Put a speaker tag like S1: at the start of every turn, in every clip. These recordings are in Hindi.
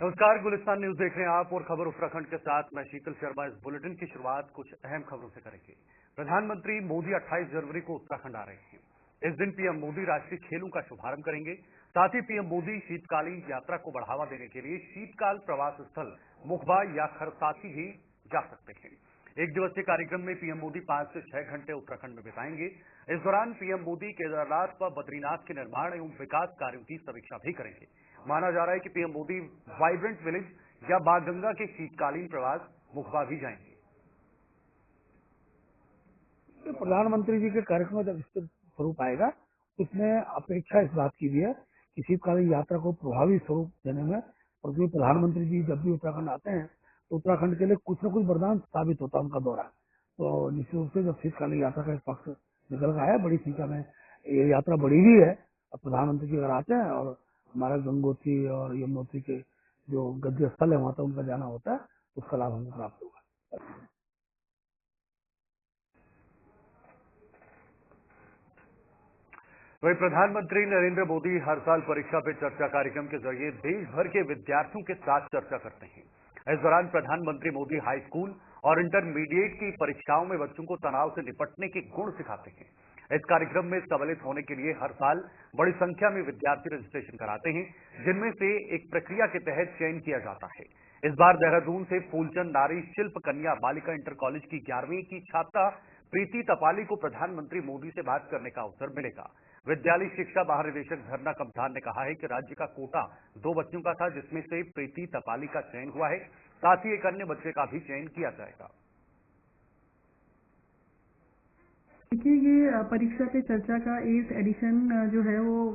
S1: नमस्कार, गुलिस्तान न्यूज देख रहे हैं आप और खबर उत्तराखंड के साथ मैं शीतल शर्मा। इस बुलेटिन की शुरुआत कुछ अहम खबरों से करेंगे। प्रधानमंत्री मोदी 28 जनवरी को उत्तराखंड आ रहे हैं। इस दिन पीएम मोदी राष्ट्रीय खेलों का शुभारंभ करेंगे। साथ ही पीएम मोदी शीतकालीन यात्रा को बढ़ावा देने के लिए शीतकाल प्रवास स्थल मुखबा या खरसाती भी जा सकते हैं। एक दिवसीय कार्यक्रम में पीएम मोदी 5 से 6 घंटे उत्तराखंड में बिताएंगे। इस दौरान पीएम मोदी केदारनाथ व बद्रीनाथ के निर्माण एवं विकास कार्यों की समीक्षा भी करेंगे। माना जा रहा है कि पीएम मोदी वाइब्रेंट विलेज या बागगंगा के शीतकालीन प्रवास मुखबा भी जाएंगे।
S2: प्रधानमंत्री जी के कार्यक्रम जब विस्तृत स्वरूप आएगा, उसमें अपेक्षा इस बात की भी है कि शीतकालीन यात्रा को प्रभावी स्वरूप देने में, और क्योंकि प्रधानमंत्री जी जब भी उत्तराखंड आते हैं तो उत्तराखंड के लिए कुछ न कुछ वरदान साबित होता है उनका दौरा। तो निश्चित रूप से जब शीतकालीन यात्रा का एक पक्ष निकल रहा है, बड़ी संख्या में ये यात्रा बढ़ी हुई है। अब प्रधानमंत्री जी अगर आते हैं और हमारा गंगोत्री और यमुनोत्री के जो गद्य स्थल है वहां तक उनका जाना होता है, उसका लाभ हमको प्राप्त होगा।
S1: वही प्रधानमंत्री नरेंद्र मोदी हर साल परीक्षा पे चर्चा कार्यक्रम के जरिए देश भर के विद्यार्थियों के साथ चर्चा करते हैं। इस दौरान प्रधानमंत्री मोदी हाई स्कूल और इंटरमीडिएट की परीक्षाओं में बच्चों को तनाव से निपटने के गुण सिखाते हैं। इस कार्यक्रम में सम्मिलित होने के लिए हर साल बड़ी संख्या में विद्यार्थी रजिस्ट्रेशन कराते हैं, जिनमें से एक प्रक्रिया के तहत चयन किया जाता है। इस बार देहरादून से फूलचंद नारी शिल्प कन्या बालिका इंटर कॉलेज की 11वीं की छात्रा प्रीति तपाली को प्रधानमंत्री मोदी से बात करने का अवसर मिलेगा। विद्यालय शिक्षा महानिदेशक झरना कमठान ने कहा है कि राज्य का कोटा 2 बच्चों का था, जिसमें से प्रीति तपाली का चयन हुआ है। साथ ही एक अन्य बच्चे का भी चयन किया जाएगा।
S3: देखिए, ये परीक्षा पे चर्चा का 8th एडिशन जो है वो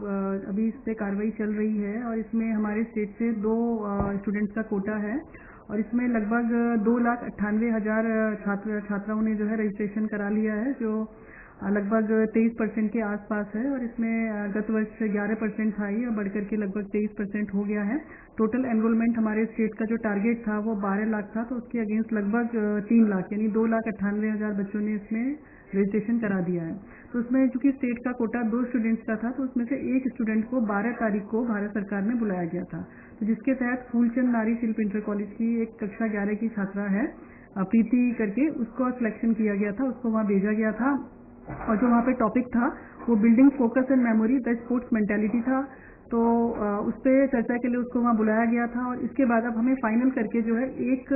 S3: अभी इस पे कार्रवाई चल रही है, और इसमें हमारे स्टेट से 2 स्टूडेंट्स का कोटा है, और इसमें लगभग 2,98,000 छात्राओं ने जो है रजिस्ट्रेशन करा लिया है, जो लगभग 23% के आसपास है। और इसमें गत वर्ष 11% था, ये बढ़कर के लगभग 23% हो गया है। टोटल एनरोलमेंट हमारे स्टेट का जो टारगेट था वो 12 लाख था, तो उसके अगेंस्ट लगभग 3 लाख यानी 2,98,000 बच्चों ने इसमें रजिस्ट्रेशन करा दिया है। तो उसमें चूंकि स्टेट का कोटा 2 स्टूडेंट्स का था, तो उसमें से एक स्टूडेंट को 12 तारीख को भारत सरकार ने बुलाया गया था, तो जिसके तहत फूलचंद नारी शिल्प इंटर कॉलेज की एक कक्षा 11 की छात्रा है प्रीति करके, उसको सिलेक्शन किया गया था, उसको वहाँ भेजा गया था। और जो वहाँ पे टॉपिक था वो building focus and memory the sports mentality था। तो उस पर चर्चा के लिए उसको वहाँ बुलाया गया था। और इसके बाद अब हमें फाइनल करके जो है एक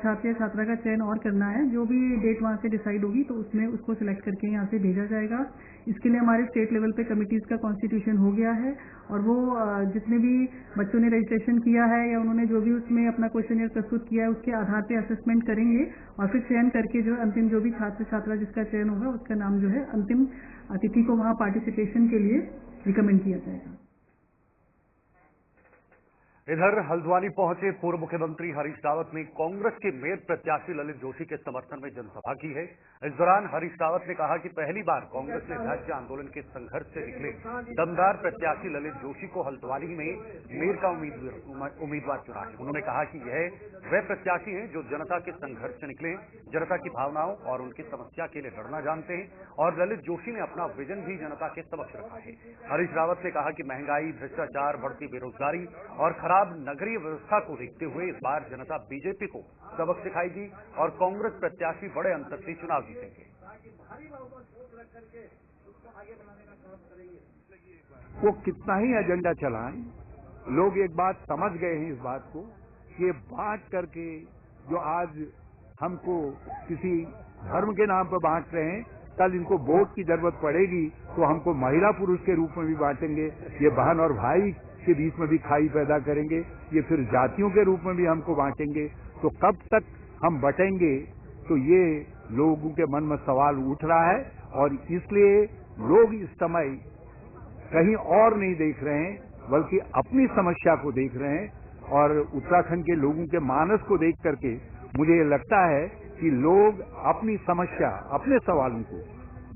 S3: छात्र या छात्रा का चयन और करना है। जो भी डेट वहाँ से डिसाइड होगी तो उसमें उसको सिलेक्ट करके यहाँ से भेजा जाएगा। इसके लिए हमारे स्टेट लेवल पे कमिटीज का कॉन्स्टिट्यूशन हो गया है, और वो जितने भी बच्चों ने रजिस्ट्रेशन किया है या उन्होंने जो भी उसमें अपना क्वेश्चनियर प्रस्तुत किया है, उसके आधार पे असेसमेंट करेंगे, और फिर चयन करके जो अंतिम जो भी छात्र छात्रा जिसका चयन होगा उसका नाम जो है अंतिम अतिथि को वहाँ पार्टिसिपेशन के लिए रिकमेंड किया जाएगा।
S1: इधर हल्द्वानी पहुंचे पूर्व मुख्यमंत्री हरीश रावत ने कांग्रेस के मेयर प्रत्याशी ललित जोशी के समर्थन में जनसभा की है। इस दौरान हरीश रावत ने कहा कि पहली बार कांग्रेस ने राज्य आंदोलन के संघर्ष से निकले दमदार प्रत्याशी ललित जोशी को हल्द्वानी में मेयर का उम्मीदवार चुना है। उन्होंने कहा कि यह वह प्रत्याशी हैं जो जनता के संघर्ष से निकले, जनता की भावनाओं और उनकी समस्या के लिए लड़ना जानते हैं, और ललित जोशी ने अपना विजन भी जनता के समक्ष रखा है। हरीश रावत ने कहा कि महंगाई, भ्रष्टाचार, बढ़ती बेरोजगारी और खराब नगरीय व्यवस्था को देखते हुए इस बार जनता बीजेपी को सबक सिखाएगी और कांग्रेस प्रत्याशी बड़े अंतर से चुनाव जीतेंगे।
S4: वो कितना ही एजेंडा चलाएं, लोग एक बात समझ गए हैं इस बात को कि ये बांट करके जो आज हमको किसी धर्म के नाम पर बांट रहे हैं, कल इनको वोट की जरूरत पड़ेगी तो हमको महिला पुरुष के रूप में भी बांटेंगे, ये बहन और भाई के बीच में भी खाई पैदा करेंगे, ये फिर जातियों के रूप में भी हमको बांटेंगे। तो कब तक हम बटेंगे, तो ये लोगों के मन में सवाल उठ रहा है, और इसलिए लोग इस समय कहीं और नहीं देख रहे हैं बल्कि अपनी समस्या को देख रहे हैं। और उत्तराखंड के लोगों के मानस को देख करके मुझे ये लगता है कि लोग अपनी समस्या, अपने सवालों को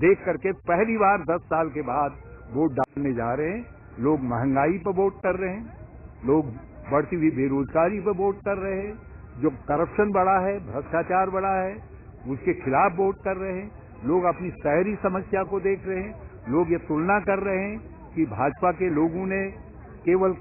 S4: देख करके पहली बार 10 साल के बाद वोट डालने जा रहे हैं। लोग महंगाई पर वोट कर रहे हैं, लोग बढ़ती हुई बेरोजगारी पर वोट कर रहे हैं, जो करप्शन बढ़ा है, भ्रष्टाचार बढ़ा है, उसके खिलाफ वोट कर रहे हैं। लोग अपनी शहरी समस्या को देख रहे हैं। लोग ये तुलना कर रहे हैं कि भाजपा के लोगों ने केवल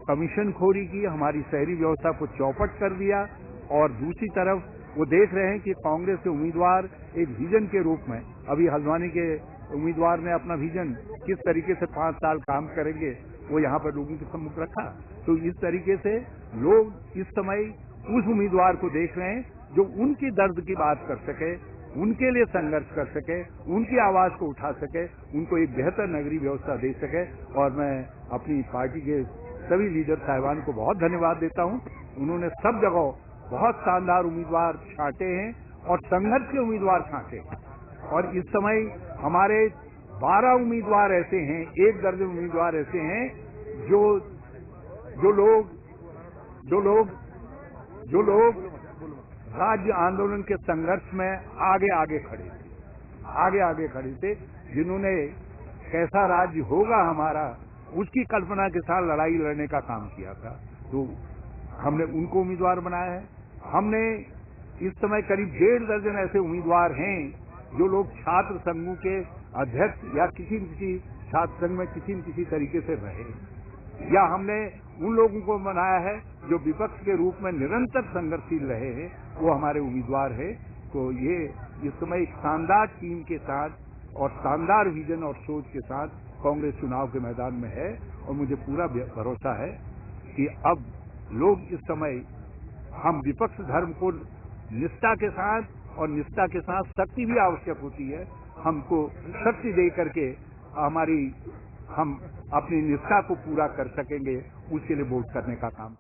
S4: कमीशनखोरी की, हमारी शहरी व्यवस्था को चौपट कर दिया। और दूसरी तरफ वो देख रहे हैं कि कांग्रेस के उम्मीदवार एक विजन के रूप में, अभी हल्द्वानी के उम्मीदवार ने अपना विजन किस तरीके से 5 साल काम करेंगे वो यहाँ पर लोगों के सम्मुख रखा। तो इस तरीके से लोग इस समय उस उम्मीदवार को देख रहे हैं जो उनकी दर्द की बात कर सके, उनके लिए संघर्ष कर सके, उनकी आवाज को उठा सके, उनको एक बेहतर नगरीय व्यवस्था दे सके। और मैं अपनी पार्टी के सभी लीडर साहिबान को बहुत धन्यवाद देता हूं। उन्होंने सब जगह बहुत शानदार उम्मीदवार छांटे हैं और संघर्ष के उम्मीदवार छांटे हैं। और इस समय हमारे 12 उम्मीदवार ऐसे हैं, 1 दर्जन उम्मीदवार ऐसे हैं जो लोग राज्य आंदोलन के संघर्ष में आगे खड़े थे, जिन्होंने कैसा राज्य होगा हमारा उसकी कल्पना के साथ लड़ाई लड़ने का काम किया था। तो हमने उनको उम्मीदवार बनाया है। हमने इस समय करीब 1.5 दर्जन ऐसे उम्मीदवार हैं जो लोग छात्र संघों के अध्यक्ष या किसी न किसी छात्र संघ में किसी न किसी तरीके से रहे, या हमने उन लोगों को बनाया है जो विपक्ष के रूप में निरंतर संघर्षशील रहे हैं, वो हमारे उम्मीदवार है। तो ये इस समय एक शानदार टीम के साथ और शानदार विजन और सोच के साथ कांग्रेस चुनाव के मैदान में है। और मुझे पूरा भरोसा है कि अब लोग इस समय हम विपक्ष धर्म को निष्ठा के साथ, और निष्ठा के साथ शक्ति भी आवश्यक होती है, हमको शक्ति दे करके हम अपनी निष्ठा को पूरा कर सकेंगे, उसके लिए वोट करने का काम।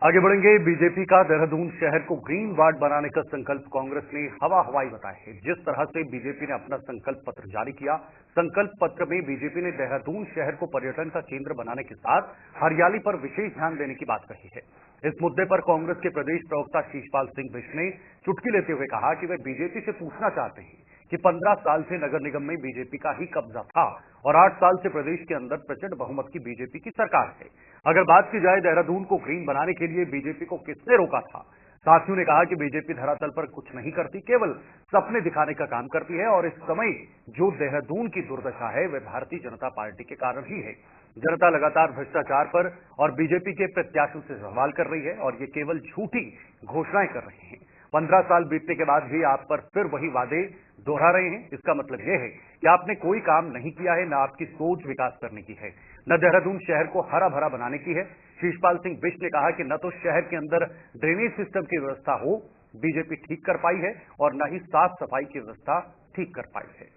S1: आगे बढ़ेंगे। बीजेपी का देहरादून शहर को ग्रीन वार्ड बनाने का संकल्प कांग्रेस ने हवाई बताया है। जिस तरह से बीजेपी ने अपना संकल्प पत्र जारी किया, संकल्प पत्र में बीजेपी ने देहरादून शहर को पर्यटन का केंद्र बनाने के साथ हरियाली पर विशेष ध्यान देने की बात कही है। इस मुद्दे पर कांग्रेस के प्रदेश प्रवक्ता शीशपाल सिंह बिष्ट ने चुटकी लेते हुए कहा कि वे बीजेपी से पूछना चाहते हैं कि 15 साल से नगर निगम में बीजेपी का ही कब्जा था और 8 साल से प्रदेश के अंदर प्रचंड बहुमत की बीजेपी की सरकार है। अगर बात की जाए देहरादून को ग्रीन बनाने के लिए बीजेपी को किसने रोका था, साथियों ने कहा कि बीजेपी धरातल पर कुछ नहीं करती, केवल सपने दिखाने का काम करती है। और इस समय जो देहरादून की दुर्दशा है वह भारतीय जनता पार्टी के कारण ही है। जनता लगातार भ्रष्टाचार पर और बीजेपी के प्रत्याशियों से सवाल कर रही है और ये केवल झूठी घोषणाएं कर रहे हैं। 15 साल बीतने के बाद भी आप पर फिर वही वादे दोहरा रहे हैं। इसका मतलब यह है कि आपने कोई काम नहीं किया है, न आपकी सोच विकास करने की है, न देहरादून शहर को हरा भरा बनाने की है। शीशपाल सिंह बिष्ट ने कहा कि न तो शहर के अंदर ड्रेनेज सिस्टम की व्यवस्था हो, बीजेपी ठीक कर पाई है, और न ही साफ सफाई की व्यवस्था ठीक कर पाई है।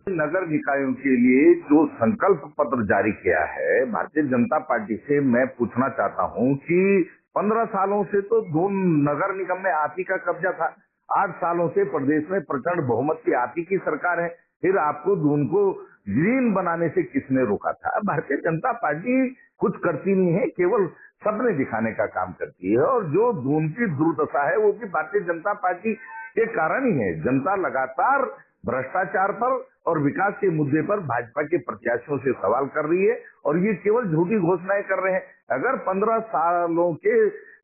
S5: नगर निकायों के लिए जो संकल्प पत्र जारी किया है भारतीय जनता पार्टी से, मैं पूछना चाहता हूं कि 15 सालों से तो दून नगर निगम में आप ही का कब्जा था, 8 सालों से प्रदेश में प्रचंड बहुमत की आप ही की सरकार है, फिर आपको दून को ग्रीन बनाने से किसने रोका था? भारतीय जनता पार्टी कुछ करती नहीं है, केवल सपने दिखाने का काम करती है। और जो दून की दुर्दशा है वो भी भारतीय जनता पार्टी के कारण ही है। जनता लगातार भ्रष्टाचार पर और विकास के मुद्दे पर भाजपा के प्रत्याशियों से सवाल कर रही है और ये केवल झूठी घोषणाएं कर रहे हैं। अगर 15 सालों के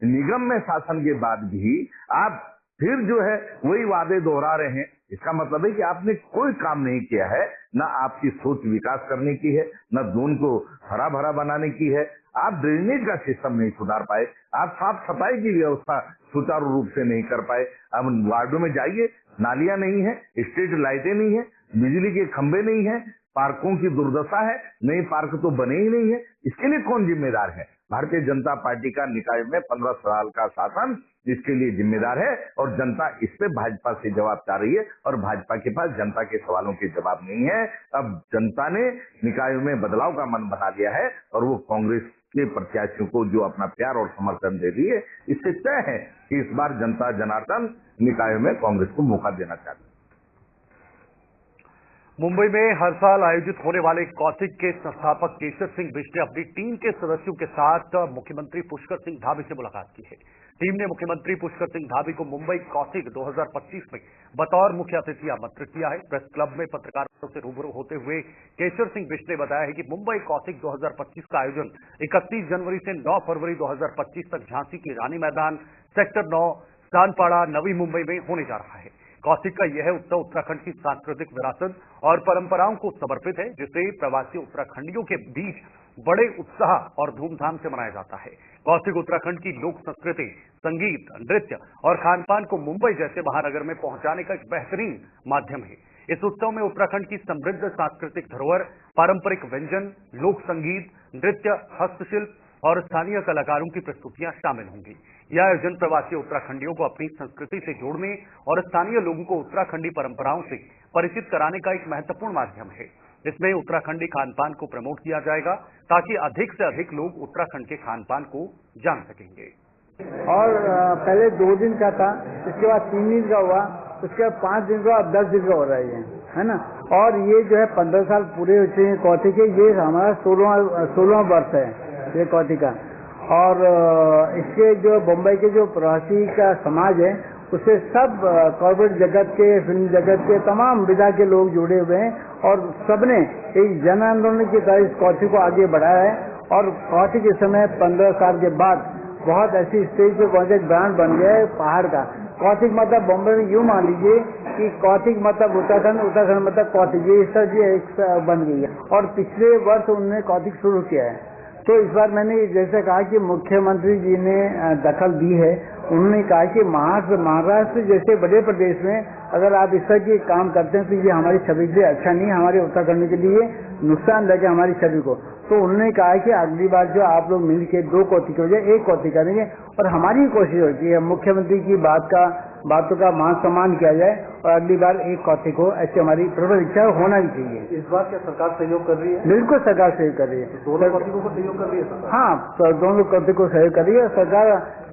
S5: निगम में शासन के बाद भी आप फिर जो है वही वादे दोहरा रहे हैं, इसका मतलब है कि आपने कोई काम नहीं किया है, न आपकी सोच विकास करने की है, न दून को हरा भरा बनाने की है। आप ड्रेनेज का सिस्टम नहीं सुधार पाए, आप साफ सफाई की व्यवस्था सुचारू रूप से नहीं कर पाए। अब वार्डों में जाइए, नालियां नहीं है, स्ट्रीट लाइटें नहीं है, बिजली के खंभे नहीं है, पार्कों की दुर्दशा है, नए पार्क तो बने ही नहीं है। इसके लिए कौन जिम्मेदार है? भारतीय जनता पार्टी का निकाय में 15 साल का शासन इसके लिए जिम्मेदार है और जनता इस पे भाजपा से जवाब चाह रही है और भाजपा के पास जनता के सवालों के जवाब नहीं है। अब जनता ने निकायों में बदलाव का मन बना लिया है और वो कांग्रेस के प्रत्याशियों को जो अपना प्यार और समर्थन दे रही है, इससे तय है कि इस बार जनता जनार्दन निकायों में कांग्रेस को मौका देना चाहती है।
S1: मुंबई में हर साल आयोजित होने वाले कौशिक के संस्थापक केशर सिंह बिष्ट ने अपनी टीम के सदस्यों के साथ मुख्यमंत्री पुष्कर सिंह धामी से मुलाकात की है। टीम ने मुख्यमंत्री पुष्कर सिंह धामी को मुंबई कौशिक 2025 में बतौर मुख्य अतिथि आमंत्रित किया है। प्रेस क्लब में पत्रकारों से रूबरू होते हुए केशर सिंह बिष्ट ने बताया है कि मुंबई कौशिक 2025 का आयोजन 31 जनवरी से 9 फरवरी 2025 तक झांसी के रानी मैदान, सेक्टर 9, सानपाड़ा, नवी मुंबई में होने जा रहा है। कौशिक का यह उत्सव उत्तराखंड की सांस्कृतिक विरासत और परंपराओं को समर्पित है, जिसे प्रवासी उत्तराखंडियों के बीच बड़े उत्साह और धूमधाम से मनाया जाता है। कौशिक उत्तराखंड की लोक संस्कृति, संगीत, नृत्य और खानपान को मुंबई जैसे महानगर में पहुंचाने का एक बेहतरीन माध्यम है। इस उत्सव में उत्तराखंड की समृद्ध सांस्कृतिक धरोहर, पारंपरिक व्यंजन, लोक संगीत, नृत्य, हस्तशिल्प और स्थानीय कलाकारों की प्रस्तुतियां शामिल होंगी। यह आयोजन प्रवासी उत्तराखंडियों को अपनी संस्कृति से जोड़ने और स्थानीय लोगों को उत्तराखंडी परंपराओं से परिचित कराने का एक महत्वपूर्ण माध्यम है। इसमें उत्तराखंडी खानपान को प्रमोट किया जाएगा ताकि अधिक से अधिक लोग उत्तराखंड के खानपान को जान सकेंगे।
S6: और पहले 2 दिन का था, इसके बाद 3 दिन का हुआ, उसके बाद 5 दिन का, अब 10 दिन का हो रहा है ना। और ये जो है 15 साल पूरे हो चुके हैं कौशिक के। ये हमारा 16वां वर्ष है ये कौशिक का। और इसके जो बम्बई के जो प्रवासी का समाज है, उससे सब कॉर्पोरेट जगत के, फिल्म जगत के, तमाम विधा के लोग जुड़े हुए हैं और सबने एक जन आंदोलन की तरह इस कौशिक को आगे बढ़ाया है। और कौशिक इस समय 15 साल के बाद बहुत ऐसी स्टेज पे पहुंचे, ब्रांड बन गया है पहाड़ का। कौशिक मतलब बॉम्बे में यूं मान लीजिए कि कौशिक मतलब उत्तराखंड, उत्तराखंड मतलब कौशिक, ये इस तरह एक बन गई है। और पिछले वर्ष उन्होंने कौशिक शुरू किया है। तो इस बार मैंने जैसे कहा कि मुख्यमंत्री जी ने दखल दी है। उन्होंने कहा कि महाराष्ट्र जैसे बड़े प्रदेश में अगर आप इस तरह के काम करते हैं तो ये हमारी छवि के लिए अच्छा नहीं, हमारे उत्तराखंड के लिए नुकसान लगे हमारी छवि को। तो उन्होंने कहा कि अगली बार जो आप लोग मिलकर 2 कौशिक की बजाय 1 कौशिक करेंगे। और हमारी कोशिश होती है मुख्यमंत्री की बातों का मान सम्मान किया जाए और अगली बार 1 कौशिक हो, ऐसी हमारी प्रबल इच्छा होना भी चाहिए।
S7: इस बार क्या सरकार सहयोग कर रही है?
S6: बिल्कुल सरकार सहयोग कर रही है।
S7: दोनों कौशिकों को सहयोग कर रही है सरकार?
S6: हाँ, दोनों कौशिक को सहयोग कर रही है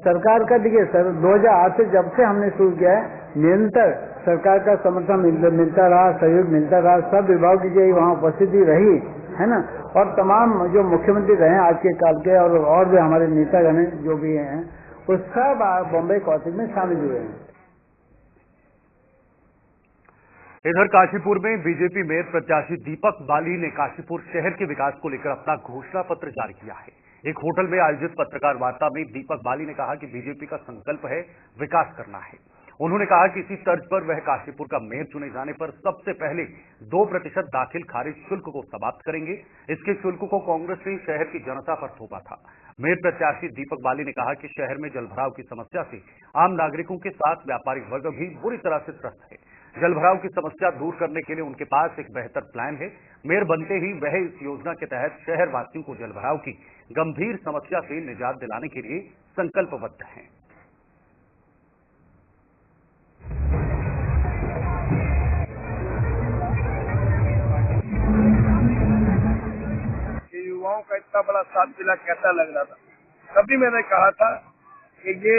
S6: सरकार का। देखिए सर, 2008 से जब से हमने शुरू किया है, निरंतर सरकार का समर्थन मिलता रहा, सहयोग मिलता रहा। सब विभाग की जो वहाँ उपस्थिति रही है ना, और तमाम जो मुख्यमंत्री रहे आज के काल के और भी हमारे नेतागण जो भी हैं, वो सब बॉम्बे कौशिक में शामिल हुए हैं।
S1: इधर काशीपुर में बीजेपी मेयर प्रत्याशी दीपक बाली ने काशीपुर शहर के विकास को लेकर अपना घोषणा पत्र जारी किया है। एक होटल में आयोजित पत्रकार वार्ता में दीपक बाली ने कहा कि बीजेपी का संकल्प है विकास करना है। उन्होंने कहा कि इसी तर्ज पर वह काशीपुर का मेयर चुने जाने पर सबसे पहले 2% दाखिल खारिज शुल्क को समाप्त करेंगे। इसके शुल्क को कांग्रेस ने शहर की जनता पर थोपा था। मेयर प्रत्याशी दीपक बाली ने कहा कि शहर में जलभराव की समस्या से आम नागरिकों के साथ व्यापारिक वर्ग भी बुरी तरह से त्रस्त है। जलभराव की समस्या दूर करने के लिए उनके पास एक बेहतर प्लान है। मेयर बनते ही वह इस योजना के तहत शहर वासियों को जलभराव की गंभीर समस्या से निजात दिलाने के लिए संकल्पबद्ध हैं।
S8: युवाओं का इतना बड़ा साथ मिला, कैसा लग रहा था। तभी मैंने कहा था कि ये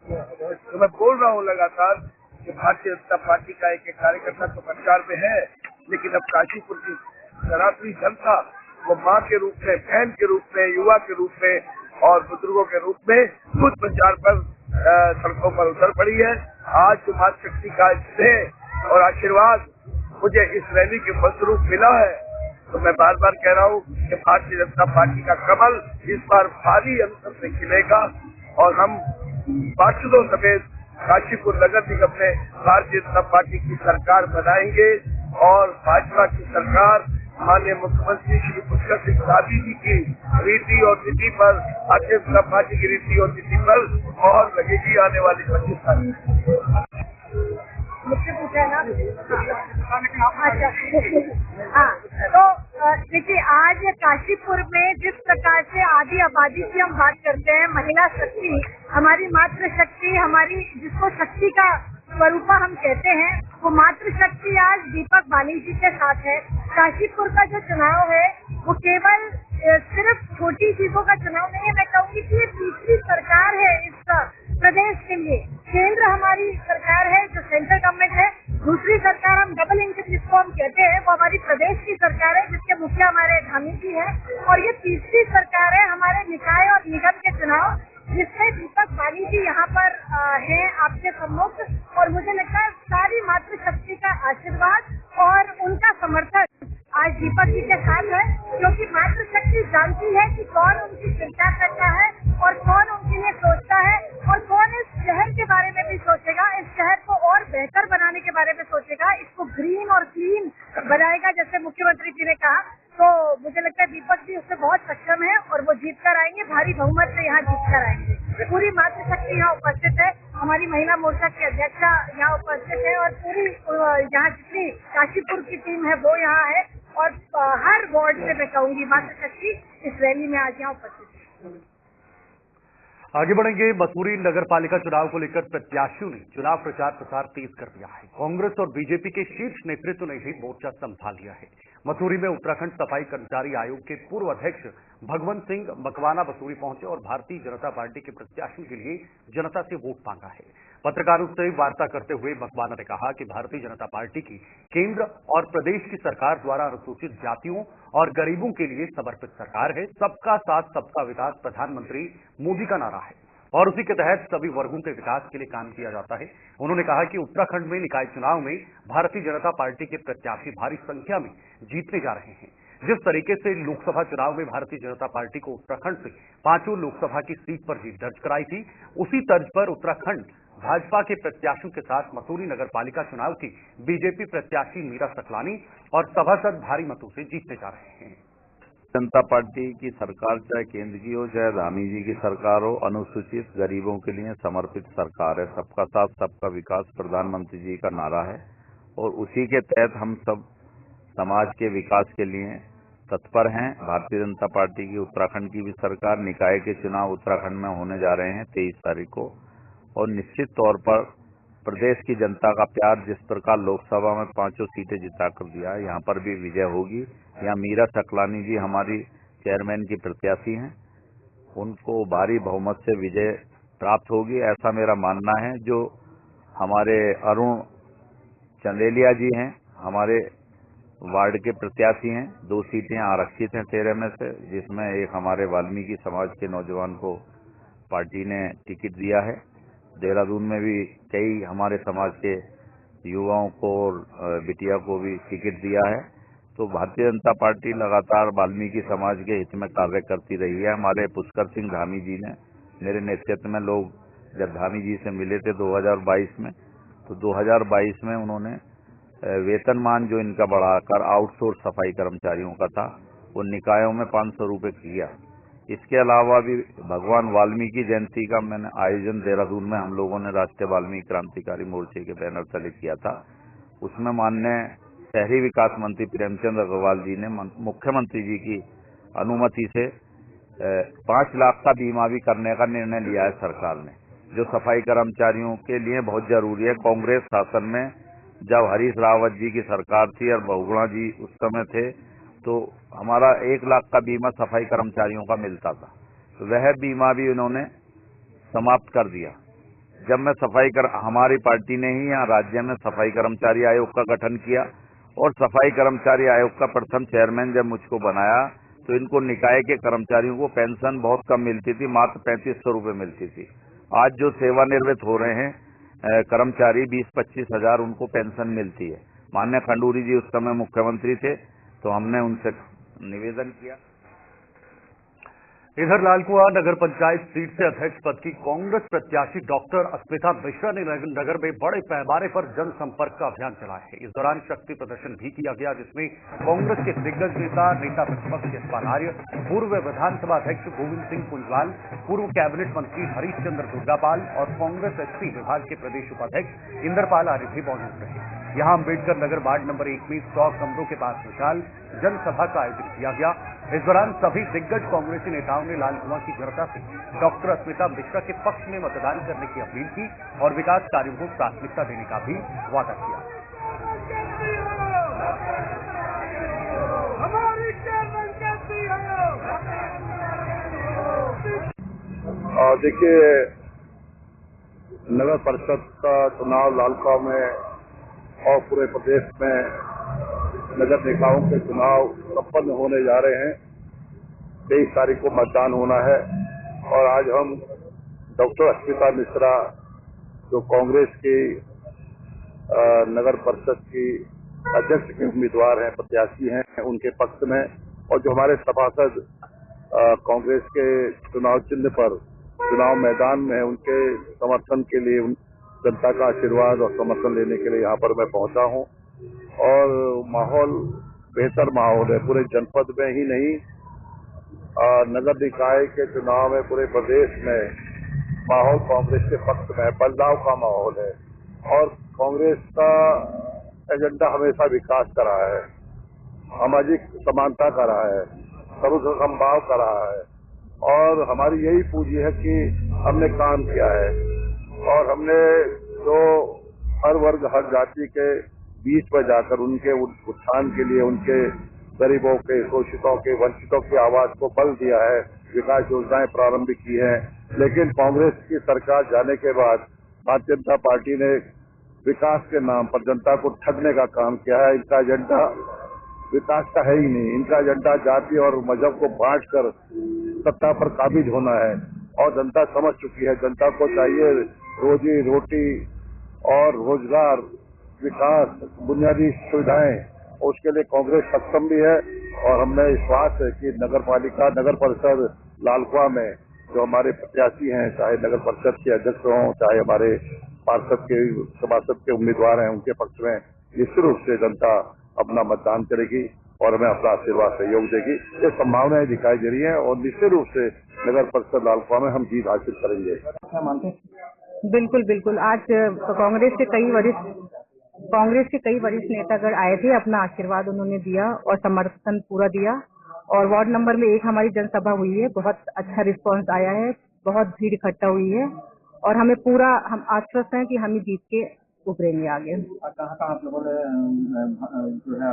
S8: तो मैं बोल रहा हूँ लगातार कि भारतीय जनता पार्टी का एक कार्यकर्ता तो प्रचार में है, लेकिन अब काशीपुर की सरासरी जनता वो माँ के रूप में, बहन के रूप में, युवा के रूप में और बुजुर्गों के रूप में खुद प्रचार पर सड़कों पर उतर पड़ी है। आज जो मातृशक्ति का स्नेह और आशीर्वाद मुझे इस रैली के फलस्वरूप मिला है, तो मैं बार बार कह रहा हूँ कि भारतीय जनता पार्टी का कमल इस बार भारी अंतर से खिलेगा और हम पार्षदों समेत काशीपुर नगर निगम में भारतीय जनता पार्टी की सरकार बनाएंगे और भाजपा की सरकार माननीय मुख्यमंत्री श्री पुष्कर सिंह धामी जी की रीति और नीति पर, भारतीय जनता पार्टी की रीति और नीति पर और लगेगी आने वाली 25 साल में।
S9: मुझसे पूछा है ना? हाँ, तो देखिए आज काशीपुर में जिस प्रकार से आधी आबादी की हम बात करते हैं, महिला शक्ति, हमारी मातृशक्ति, हमारी जिसको शक्ति का स्वरूपा हम कहते हैं, वो मातृशक्ति आज दीपक बाली जी के साथ है। काशीपुर का जो चुनाव है वो केवल सिर्फ छोटी चीजों का चुनाव नहीं है। मैं कहूँगी कि ये तीसरी सरकार है इस प्रदेश के लिए। केंद्र हमारी सरकार है जो सेंट्रल गवर्नमेंट है, दूसरी सरकार हम डबल इंजन जिसको हम कहते हैं वो हमारी प्रदेश की सरकार है जिसके मुखिया हमारे धामी जी है, और ये तीसरी सरकार है हमारे निकाय और निगम के चुनाव जिसमें दीपक बाली जी यहाँ पर हैं आपके सम्मुख। और मुझे लगता है सारी मातृशक्ति का आशीर्वाद और उनका समर्थन आज दीपक जी के साथ है, क्योंकि मातृशक्ति जानती है कि कौन उनकी चिंता करता है और कौन उनके लिए सोचता है और कौन इस शहर के बारे में भी सोचेगा, इस शहर को और बेहतर बनाने के बारे आएगा जैसे मुख्यमंत्री जी ने कहा, तो मुझे लगता है दीपक जी उससे बहुत सक्षम है और वो जीत कर आएंगे, भारी बहुमत से यहाँ जीत कर आएंगे। पूरी मातृशक्ति यहाँ उपस्थित है, हमारी महिला मोर्चा की अध्यक्षा यहाँ उपस्थित है और पूरी यहाँ जितनी काशीपुर की टीम है वो यहाँ है और हर वार्ड से मैं कहूँगी मातृशक्ति इस रैली में आज यहाँ उपस्थित है।
S1: आगे बढ़ेंगे। मसूरी नगर पालिका चुनाव को लेकर प्रत्याशियों ने चुनाव प्रचार प्रसार तेज कर दिया है। कांग्रेस और बीजेपी के शीर्ष नेतृत्व ने भी मोर्चा संभाल लिया है। मसूरी में उत्तराखंड सफाई कर्मचारी आयोग के पूर्व अध्यक्ष भगवंत सिंह मकवाना मसूरी पहुंचे और भारतीय जनता पार्टी के प्रत्याशियों के लिए जनता से वोट मांगा है। पत्रकारों से वार्ता करते हुए मकवाना ने कहा कि भारतीय जनता पार्टी की केंद्र और प्रदेश की सरकार द्वारा अनुसूचित जातियों और गरीबों के लिए समर्पित सरकार है। सबका साथ सबका विकास प्रधानमंत्री मोदी का नारा है और उसी के तहत सभी वर्गों के विकास के लिए काम किया जाता है। उन्होंने कहा कि उत्तराखंड में निकाय चुनाव में भारतीय जनता पार्टी के प्रत्याशी भारी संख्या में जीतने जा रहे हैं। जिस तरीके से लोकसभा चुनाव में भारतीय जनता पार्टी को उत्तराखंड से 5 लोकसभा की सीट पर जीत दर्ज कराई थी, उसी तर्ज पर उत्तराखंड भाजपा के प्रत्याशियों के साथ मसूरी नगर पालिका चुनाव की बीजेपी प्रत्याशी मीरा सकलानी और सभासद भारी मतों से जीतने जा रहे हैं।
S10: जनता पार्टी की सरकार चाहे केंद्र की हो चाहे धामी जी की सरकार हो, अनुसूचित गरीबों के लिए समर्पित सरकार है। सबका साथ सबका विकास प्रधानमंत्री जी का नारा है और उसी के तहत हम सब समाज के विकास के लिए तत्पर हैं। भारतीय जनता पार्टी की उत्तराखंड की भी सरकार, निकाय के चुनाव उत्तराखंड में होने जा रहे हैं 23 तारीख को और निश्चित तौर पर प्रदेश की जनता का प्यार जिस प्रकार लोकसभा में 5 सीटें जिता कर दिया है, यहाँ पर भी विजय होगी। यहाँ मीरा सकलानी जी हमारी चेयरमैन की प्रत्याशी हैं, उनको भारी बहुमत से विजय प्राप्त होगी ऐसा मेरा मानना है। जो हमारे अरुण चंदेलिया जी हैं, हमारे वार्ड के प्रत्याशी हैं, 2 सीटें आरक्षित हैं 13 में से, जिसमें एक हमारे वाल्मीकि समाज के नौजवान को पार्टी ने टिकट दिया है। देहरादून में भी कई हमारे समाज के युवाओं को और बिटिया को भी टिकट दिया है। तो भारतीय जनता पार्टी लगातार वाल्मीकि समाज के हित में कार्य करती रही है। हमारे पुष्कर सिंह धामी जी ने मेरे नेतृत्व में लोग जब धामी जी से मिले थे 2022 में, तो 2022 में उन्होंने वेतनमान जो इनका बढ़ाकर आउटसोर्स सफाई कर्मचारियों का था वो निकायों में 500 रुपये किया। इसके अलावा भी भगवान वाल्मीकि जयंती का मैंने आयोजन देहरादून में हम लोगों ने राष्ट्रीय वाल्मीकि क्रांतिकारी मोर्चे के बैनर तले किया था। उसमें माननीय शहरी विकास मंत्री प्रेमचंद अग्रवाल जी ने मुख्यमंत्री जी की अनुमति से 5 लाख का बीमा भी करने का निर्णय लिया है सरकार ने, जो सफाई कर्मचारियों के लिए बहुत जरूरी है। कांग्रेस शासन में जब हरीश रावत जी की सरकार थी और बहुगुणा जी उस समय थे, तो हमारा 1 लाख का बीमा सफाई कर्मचारियों का मिलता था, तो वह बीमा भी उन्होंने समाप्त कर दिया। जब मैं हमारी पार्टी ने ही यहाँ राज्य में सफाई कर्मचारी आयोग का गठन किया और सफाई कर्मचारी आयोग का प्रथम चेयरमैन जब मुझको बनाया, तो इनको निकाय के कर्मचारियों को पेंशन बहुत कम मिलती थी, मात्र 3500 रुपये मिलती थी। आज जो सेवानिवृत्त हो रहे हैं कर्मचारी 20-25 हजार उनको पेंशन मिलती है। माननीय खंडूरी जी उस समय मुख्यमंत्री थे, तो हमने उनसे निवेदन किया।
S1: इधर लालकुआं नगर पंचायत सीट से अध्यक्ष पद की कांग्रेस प्रत्याशी डॉक्टर अस्मिता मिश्रा ने नगर में बड़े पैमाने पर जनसंपर्क का अभियान चलाया है। इस दौरान शक्ति प्रदर्शन भी किया गया, जिसमें कांग्रेस के दिग्गज नेता प्रतिपक्ष यशपाल आर्य, पूर्व विधानसभा अध्यक्ष गोविंद सिंह कुंजवाल, पूर्व कैबिनेट मंत्री हरीश चंद्र दुर्गापाल और कांग्रेस एसपी विभाग के प्रदेश उपाध्यक्ष इंद्रपाल आर्य भी मौजूद रहे। यहां अम्बेडकर नगर वार्ड नंबर 1 में 100 कमरों के पास विशाल जनसभा का आयोजन किया गया। इस दौरान सभी दिग्गज कांग्रेसी नेताओं ने लालकुआं की जनता से डॉक्टर अस्मिता मिश्रा के पक्ष में मतदान करने की अपील की और विकास कार्यों को प्राथमिकता देने का भी वादा किया।
S11: देखिए, नगर परिषद का चुनाव लालकुआं में और पूरे प्रदेश में नगर निकायों के चुनाव संपन्न होने जा रहे हैं। 23 तारीख को मतदान होना है और आज हम डॉक्टर अस्मिता मिश्रा जो कांग्रेस की नगर परिषद की अध्यक्ष के उम्मीदवार हैं, प्रत्याशी हैं, उनके पक्ष में, और जो हमारे सभासद कांग्रेस के चुनाव चिन्ह पर चुनाव मैदान में उनके समर्थन के लिए जनता का आशीर्वाद और समर्थन लेने के लिए यहाँ पर मैं पहुंचा हूँ। और माहौल बेहतर माहौल है पूरे जनपद में ही नहीं, नगर निकाय के चुनाव में पूरे प्रदेश में माहौल कांग्रेस के पक्ष में है, बदलाव का माहौल है। और कांग्रेस का एजेंडा हमेशा विकास का रहा है, सामाजिक समानता का रहा है, सर्व समभाव का रहा है। और हमारी यही पूंजी है कि हमने काम किया है और हमने जो हर वर्ग हर जाति के बीच में जाकर उनके उत्थान के लिए, उनके गरीबों के, शोषितों के, वंचितों की आवाज को बल दिया है, विकास योजनाएं प्रारंभ की हैं। लेकिन कांग्रेस की सरकार जाने के बाद भारतीय जनता पार्टी ने विकास के नाम पर जनता को ठगने का काम किया है। इनका एजेंडा विकास का है ही नहीं, इनका एजेंडा जाति और मजहब को बांटकर सत्ता पर काबिज होना है। और जनता समझ चुकी है, जनता को चाहिए रोजी रोटी और रोजगार, विकास, बुनियादी सुविधाएं, और उसके लिए कांग्रेस सक्षम भी है। और हमें विश्वास है कि नगर परिषद लालकुआं में जो हमारे प्रत्याशी हैं, चाहे नगर परिषद के अध्यक्ष हों, चाहे हमारे सभासद के उम्मीदवार हैं, उनके पक्ष में निश्चित रूप से जनता अपना मतदान करेगी और हमें अपना आशीर्वाद सहयोग देगी। ये संभावनाएं दिखाई दे रही हैं और निश्चित रूप से नगर परिषद लालकुआं में हम जीत हासिल करेंगे।
S7: क्या मानते हैं?
S12: बिल्कुल बिल्कुल। आज कांग्रेस के कई वरिष्ठ नेतागण आए थे, अपना आशीर्वाद उन्होंने दिया और समर्थन पूरा दिया। और वार्ड नंबर में 1 हमारी जनसभा हुई है, बहुत अच्छा रिस्पांस आया है, बहुत भीड़ इकट्ठा हुई है और हम आश्वस्त हैं कि हम ही जीत के उभरेंगे आगे।
S7: कहाँ आप लोगों ने जो है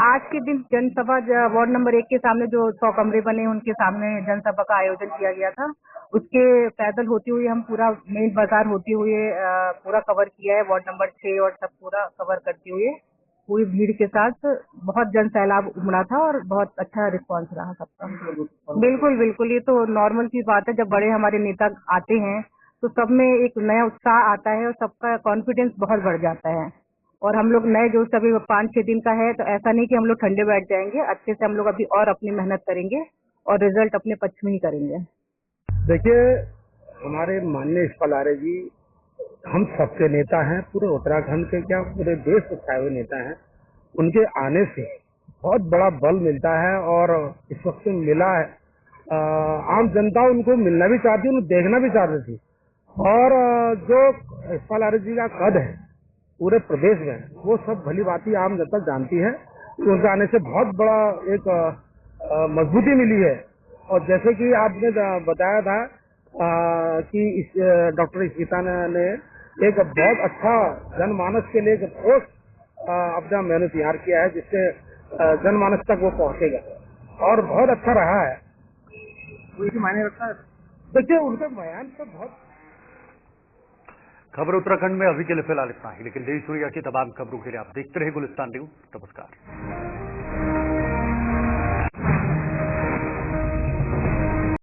S12: आज के दिन जनसभा वार्ड नंबर 1 के सामने जो 100 कमरे बने उनके सामने जनसभा का आयोजन किया गया था। उसके पैदल होते हुए हम पूरा मेन बाजार होते हुए पूरा कवर किया है, वार्ड नंबर 6 और सब पूरा कवर करते हुए पूरी भीड़ के साथ बहुत जन सैलाब उमड़ा था और बहुत अच्छा रिस्पांस रहा सबका। बिल्कुल बिल्कुल, ये तो नॉर्मल सी बात है, जब बड़े हमारे नेता आते हैं तो सब में एक नया उत्साह आता है और सबका कॉन्फिडेंस बहुत बढ़ जाता है। और हम लोग नए जो सभी 5-6 दिन का है, तो ऐसा नहीं कि हम लोग ठंडे बैठ जाएंगे, अच्छे से हम लोग अभी और अपनी मेहनत करेंगे और रिजल्ट अपने पक्ष में ही करेंगे।
S2: देखिए, हमारे माननीय यशपाल आर्य जी हम सबके नेता हैं, पूरे उत्तराखंड के क्या पूरे देश के छाए हुए नेता हैं। उनके आने से बहुत बड़ा बल मिलता है और इस वक्त मिला है। आम जनता उनको मिलना भी चाहती है, उन्हें देखना भी चाहती थी। और जो यशपाल आर्य जी का कद है पूरे प्रदेश में, वो सब भली भांति आम जनता जानती है। उनके आने से बहुत बड़ा एक मजबूती मिली है। और जैसे कि आपने बताया था कि डॉक्टर स्मिता ने एक बहुत अच्छा जनमानस के लिए एक ठोस अपना मैंने तैयार किया है, जिससे जनमानस तक वो पहुंचेगा और बहुत अच्छा रहा है।
S7: कोई मायने रखता है?
S2: देखिए, उनका बयान तो बहुत।
S1: खबर उत्तराखंड में अभी के लिए फिलहाल इतना ही, लेकिन देश दुनिया की तमाम खबरों के लिए आप देखते रहे गुलिस्तान न्यूज। नमस्कार।